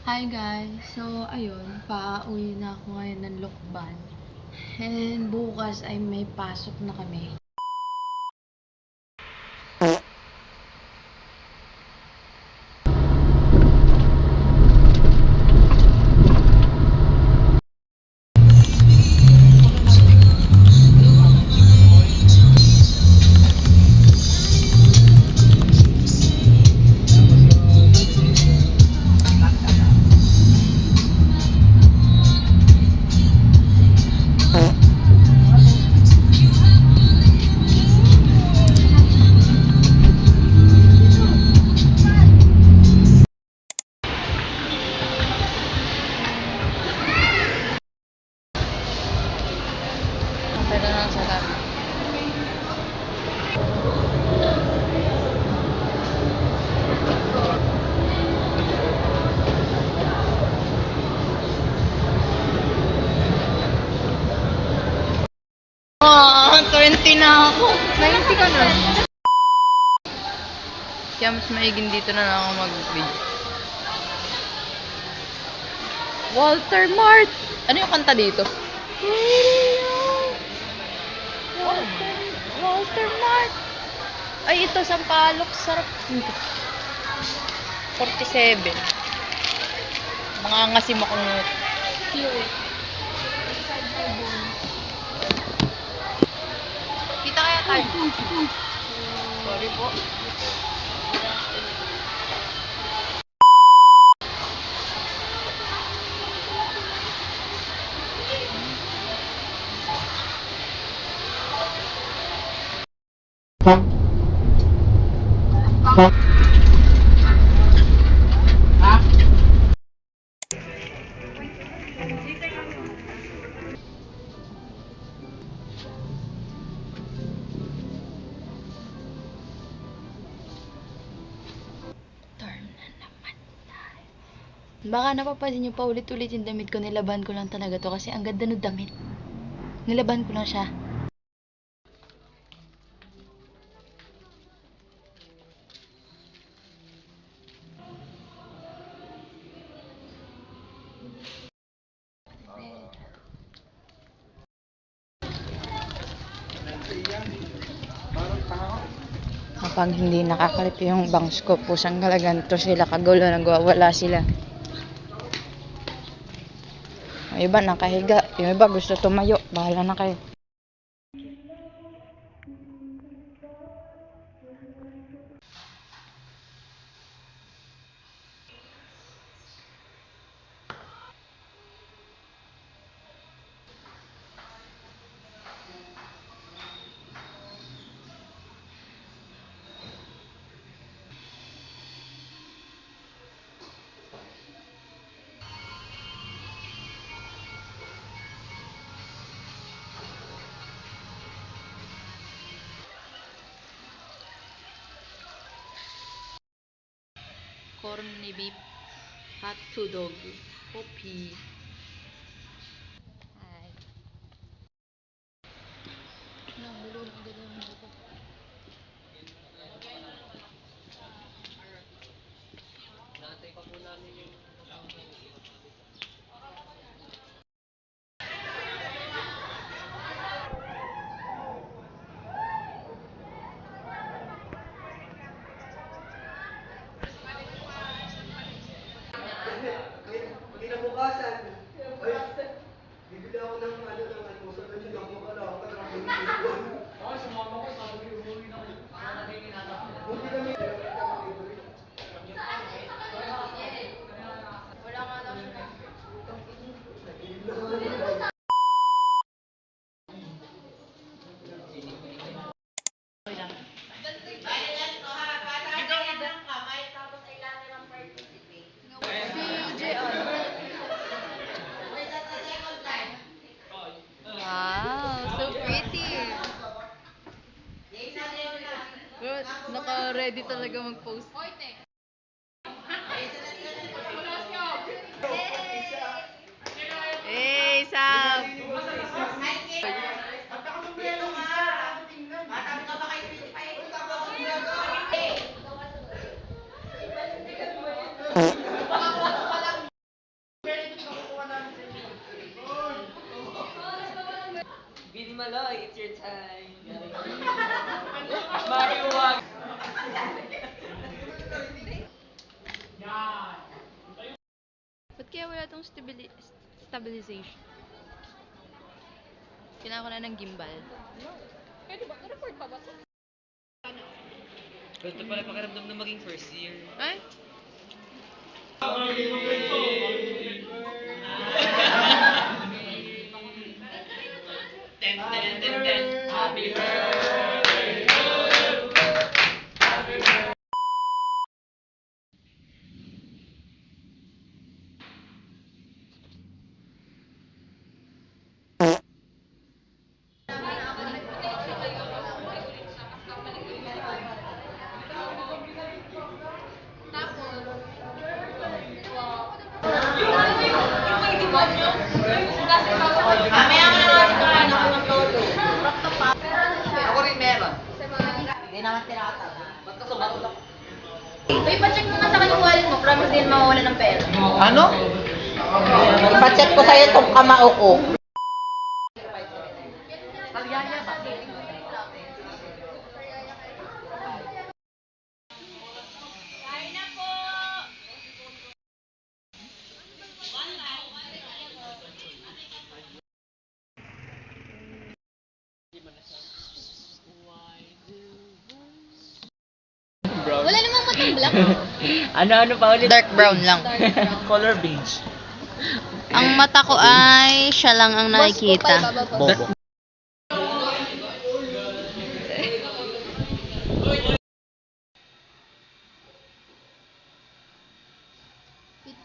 Hi guys! So, ayun, pauwi na ako ngayon ng Lokban. And bukas ay may pasok na kami. Pero nang sarap. Ah, 20 na ako. 90 ka na. Kaya mas maiging dito na lang ako mag-video. Walter Mart! Ano yung kanta dito? Walter Mart! Ay, ito, Sampaloc. Sarap. 47. Mga ngasim ako nung... Kita kaya tayo? Sorry po. Baka napapansin niyo pa ulit-ulit yung damit ko. Nilaban ko lang talaga to kasi ang ganda ng damit. Nilaban ko lang siya. Kapag hindi nakakalip yung bangs ko, pusang galaganto sila, kagulo, nagwawala sila. Yung iba nakahiga, yung iba gusto tumayo, bahala na kayo. Corned beef, hot dog, coffee. Hi. Nabulong ang ganda ng dito. Kinabukasan, bibili ako ng almusal doon yung ako wala ako kasi sumama ko, sabi ko umuwi na ako. Buti kami. Wala nga daw siya. Wow, so pretty. Good. Naka-ready talaga mag-post. Hey, Sam! kaya wala tong stabilization? Kailangan ko na ng gimbal. Ito pala pakiramdam na maging first year. Ay? Happy birthday! Mamaya mo na naman kumain ako ng todo. Ako rin meron. Hindi naman tinakatabi. Ba't ka sumarulak? Uy, pacheck mo nga sa akin yung wallet mo. Promise din mawawala ng pera. Ano? Ipacheck ko sa'yo itong kamao ko. Wala namang matang black. Ano pa ulit? Dark brown lang. Color beige. Ang mata ko ay siya lang ang nakikita. Bobo.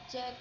Check.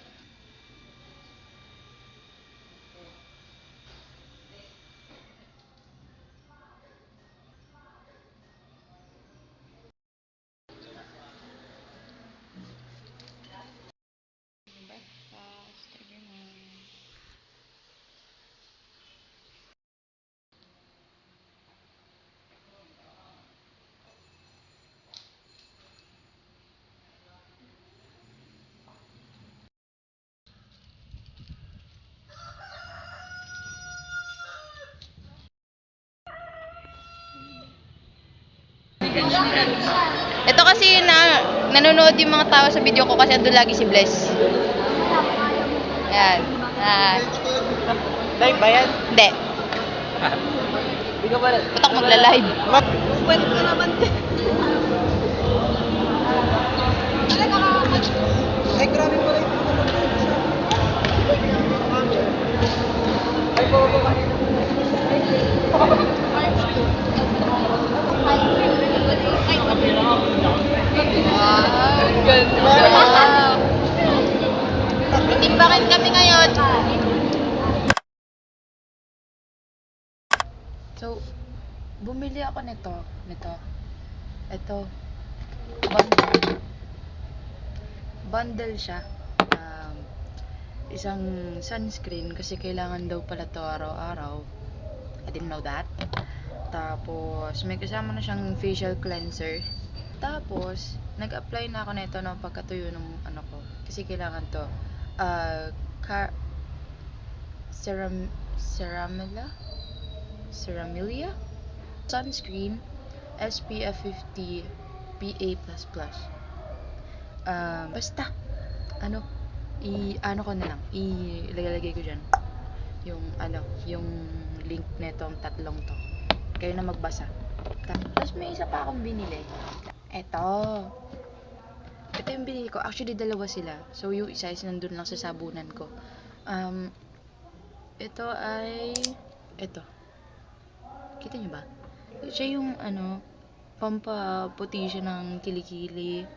Ito kasi nanonood yung mga tao sa video ko kasi ando lagi si Bless. Yan. Live ba yan? Hindi. Hindi ka ba? Ba't ako magla-live? Pwede ka naman din. Ay, grabe pala yung ay, bobo ka. Ganda. Timbangan kami ngayon. So, bumili ako nito. Ito. Bundle. Bundle siya. Isang sunscreen kasi kailangan daw pala to araw-araw. I didn't know that. Tapos, may kasama na siyang facial cleanser. Tapos, nag-apply na ako nito ng pagkatuyo ng ano ko. Kasi kailangan to. Ceramilia sunscreen SPF 50 PA++. Basta ano ko na lang, ilalagay ko diyan yung link netong tatlong to. Kayo na magbasa. Tapos may isa pa akong binili. Ito yung binili ko. Actually, dalawa sila. So, yung isa is nandun lang sa sabunan ko. Ito ay... Ito. Kita nyo ba? Siya yung, pampaputi siya ng kilikili,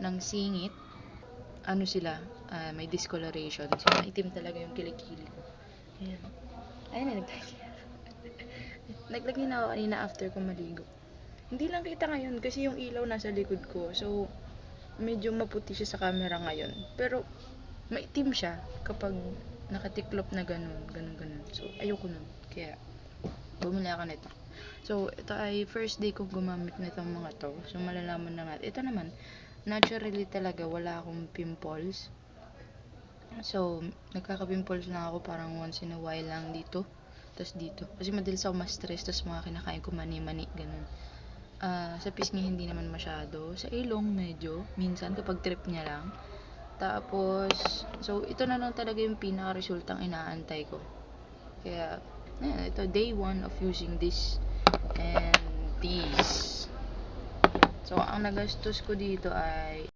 ng singit. Ano sila? May discoloration. So, maitim talaga yung kilikili ko. Ayan. Ayun na, naglagay na ako kanina after ko maligo. Hindi lang kita ngayon kasi yung ilaw nasa likod ko. So, medyo maputi siya sa camera ngayon. Pero, maitim siya kapag nakatiklop na ganun. So, ayoko nun. Kaya, bumili ako nito. So, ito ay first day ko gumamit nitong mga to. So, malalaman na nga. Ito naman, naturally talaga, wala akong pimples. So, nagkaka-pimples na ako parang once in a while lang dito. Tapos dito. Kasi madalas ako ma-stress. Tapos mga kinakain ko mani-mani. Ganun. Sa pisngi hindi naman masyado. Sa ilong medyo. Minsan kapag trip niya lang. Tapos, so, ito na lang talaga yung pinaka-resultang inaantay ko. Kaya, ayan, ito, day 1 of using this and these. So, ang nagastos ko dito ay